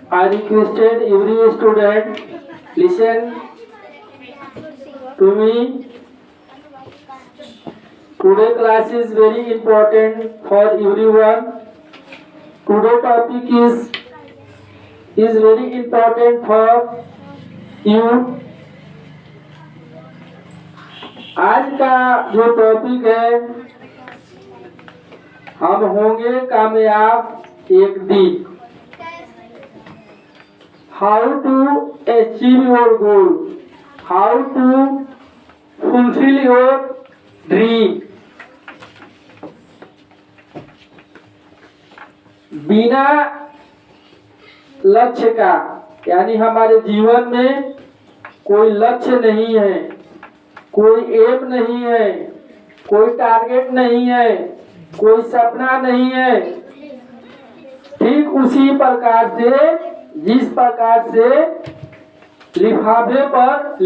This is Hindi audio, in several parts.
I requested every student listen to me. Today class is very important for everyone. Today topic is very important for you. आज का जो टॉपिक है, हम होंगे कामयाब एक दिन। How to achieve your goal, how to fulfil your dream. बिना लक्ष्य का, यानी हमारे जीवन में कोई लक्ष्य नहीं है, कोई एम नहीं है, कोई टारगेट नहीं है, कोई सपना नहीं है। ठीक उसी प्रकार से, जिस प्रकार से लिफाफे पर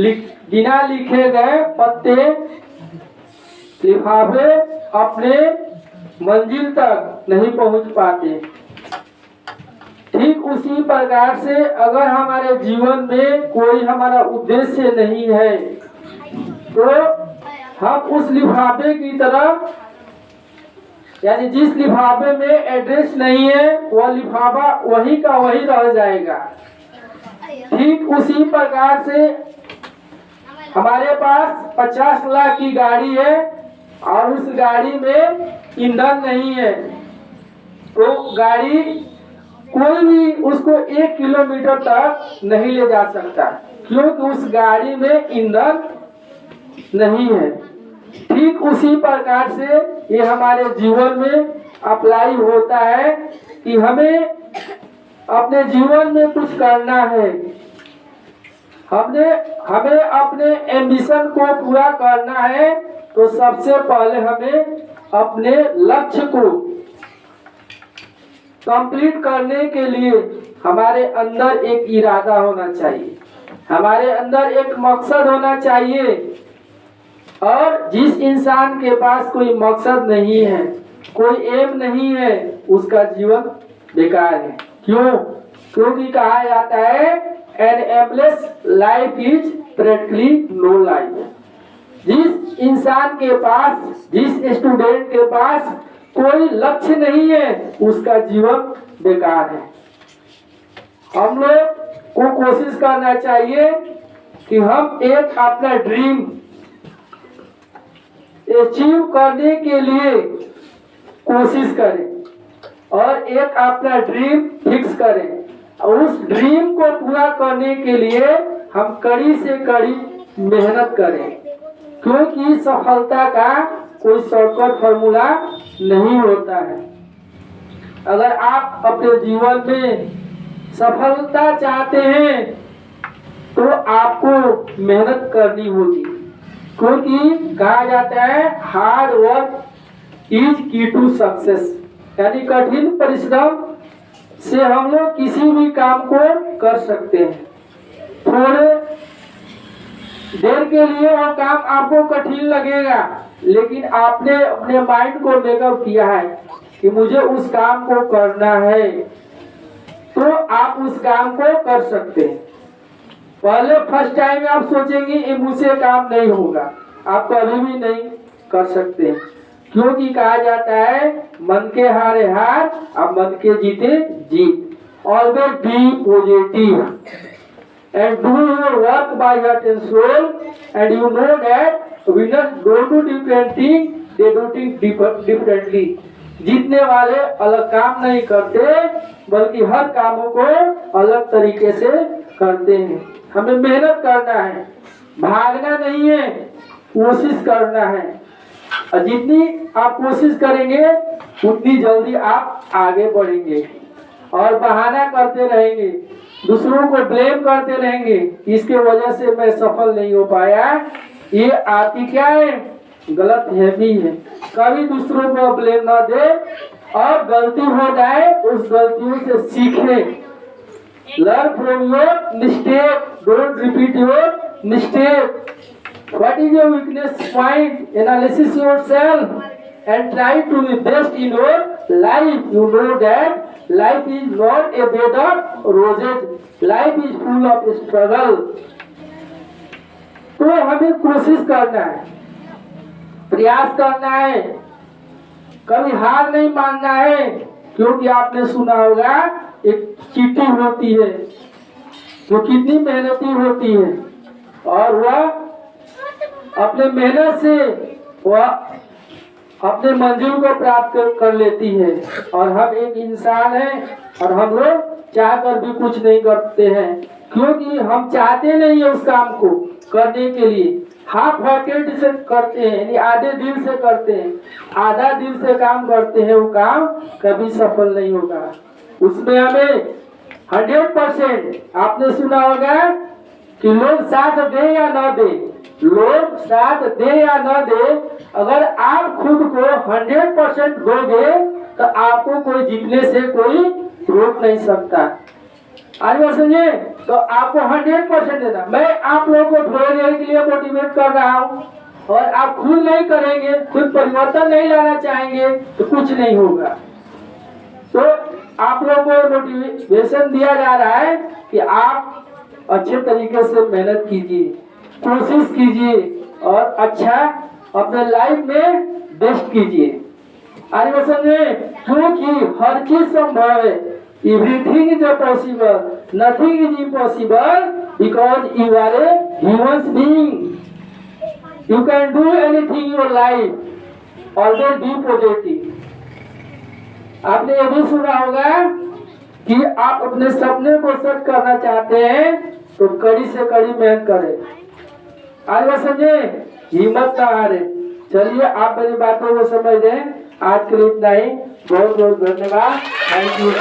बिना लिखे गए पत्ते लिफाफे अपने मंजिल तक नहीं पहुंच पाते, ठीक उसी प्रकार से अगर हमारे जीवन में कोई हमारा उद्देश्य नहीं है तो हम उस लिफाफे की तरफ, यानी जिस लिफाफे में एड्रेस नहीं है वह लिफाफा वही का वही रह जाएगा। ठीक उसी प्रकार से हमारे पास 50 लाख की गाड़ी है और उस गाड़ी में ईंधन नहीं है तो गाड़ी कोई भी उसको 1 किलोमीटर तक नहीं ले जा सकता, क्योंकि उस गाड़ी में ईंधन नहीं है। ठीक उसी प्रकार से ये हमारे जीवन में अप्लाई होता है कि हमें अपने जीवन में कुछ करना है, हमें अपने एम्बिशन को पूरा करना है। तो सबसे पहले हमें अपने लक्ष्य को कंप्लीट करने के लिए हमारे अंदर एक इरादा होना चाहिए, हमारे अंदर एक मकसद होना चाहिए। और जिस इंसान के पास कोई मकसद नहीं है, कोई एम नहीं है, उसका जीवन बेकार है। क्यों? क्योंकि कहा जाता है an aimless life is practically no life. जिस इंसान के पास, जिस स्टूडेंट के पास कोई लक्ष्य नहीं है, उसका जीवन बेकार है। हम लोग को कोशिश करना चाहिए कि हम एक अपना ड्रीम अचीव करने के लिए कोशिश करें और एक अपना ड्रीम फिक्स करें और उस ड्रीम को पूरा करने के लिए हम कड़ी से कड़ी मेहनत करें, क्योंकि सफलता का कोई शॉर्टकट फॉर्मूला नहीं होता है। अगर आप अपने जीवन में सफलता चाहते हैं तो आपको मेहनत करनी होगी, क्योंकि कहा जाता है हार्ड वर्क इज की टू सक्सेस, यानी कठिन परिश्रम से हम लोग किसी भी काम को कर सकते हैं। थोड़े देर के लिए वो काम आपको कठिन लगेगा, लेकिन आपने अपने माइंड को मेकअप किया है कि मुझे उस काम को करना है, तो आप उस काम को कर सकते हैं। पहले फर्स्ट टाइम आप सोचेंगे ये मुझसे काम नहीं होगा, आप कभी भी नहीं कर सकते, क्योंकि कहा जाता है मन के हारे हार और मन के जीते जीत। Always be positive and do your work by heart and soul and you know that winners don't do different thing, they do think differently. जीतने वाले अलग काम नहीं करते, बल्कि हर कामों को अलग तरीके से करते हैं। हमें मेहनत करना है, भागना नहीं है, कोशिश करना है। और जितनी आप कोशिश करेंगे उतनी जल्दी आप आगे बढ़ेंगे। और बहाना करते रहेंगे, दूसरों को ब्लेम करते रहेंगे, इसके वजह से मैं सफल नहीं हो पाया, ये आपकी क्या है? गलत फहमी है। कभी दूसरों को ब्लेम ना दे, और गलती हो जाए उस गलतियों से सीखें। Learn from your mistake, don't repeat your mistake. What is your weakness point? Analysis yourself and try to be best in your life. You know that life is not a bed of roses, life is full of struggle. तो हमें कोशिश करना है, प्रयास करना है, कभी हार नहीं मानना है। क्योंकि आपने सुना होगा एक चींटी होती है जो कितनी मेहनती होती है और वह अपने मेहनत से वह अपने मंजिल को प्राप्त कर लेती है। और हम एक इंसान हैं और हम लोग चाहकर भी कुछ नहीं करते हैं, क्योंकि हम चाहते नहीं है उस काम को करने के लिए, हाफ हार्टेड से करते हैं, यानी आधे दिल से करते हैं, आधा दिल से काम करते हैं, वो काम कभी सफल नहीं होगा। उसमें हमें 100%, आपने सुना होगा कि लोग साथ दे या न दे, लोग साथ दे या न दे, अगर आप खुद को 100% दोगे तो आपको कोई जीतने से कोई रोक नहीं सकता। आज बात समझे, तो आपको 100% देना। मैं आप लोगों को थोड़ी देर के लिए मोटिवेट कर रहा हूँ और आप खुद नहीं करेंगे, खुद परिवर्तन नहीं लाना चाहेंगे तो कुछ नहीं होगा। तो आप लोगों को मोटिवेशन दिया जा रहा है कि आप अच्छे तरीके से मेहनत कीजिए, कोशिश कीजिए और अच्छा अपने लाइफ में बेस्ट कीजिए। आगे बात समझे, क्योंकि हर चीज संभव है। Everything is possible, nothing is impossible, because you are a human being. You can do anything in your life, always be positive. आपने ये भी सुना होगा कि आप अपने सपने को सच करना चाहते हैं तो कड़ी से कड़ी मेहनत करें। आज बात समझे, हिम्मत ना हारे। चलिए आप मेरी बातों को समझ रहे हैं। आज के लिए इतना ही, बहुत बहुत धन्यवाद। Thank you.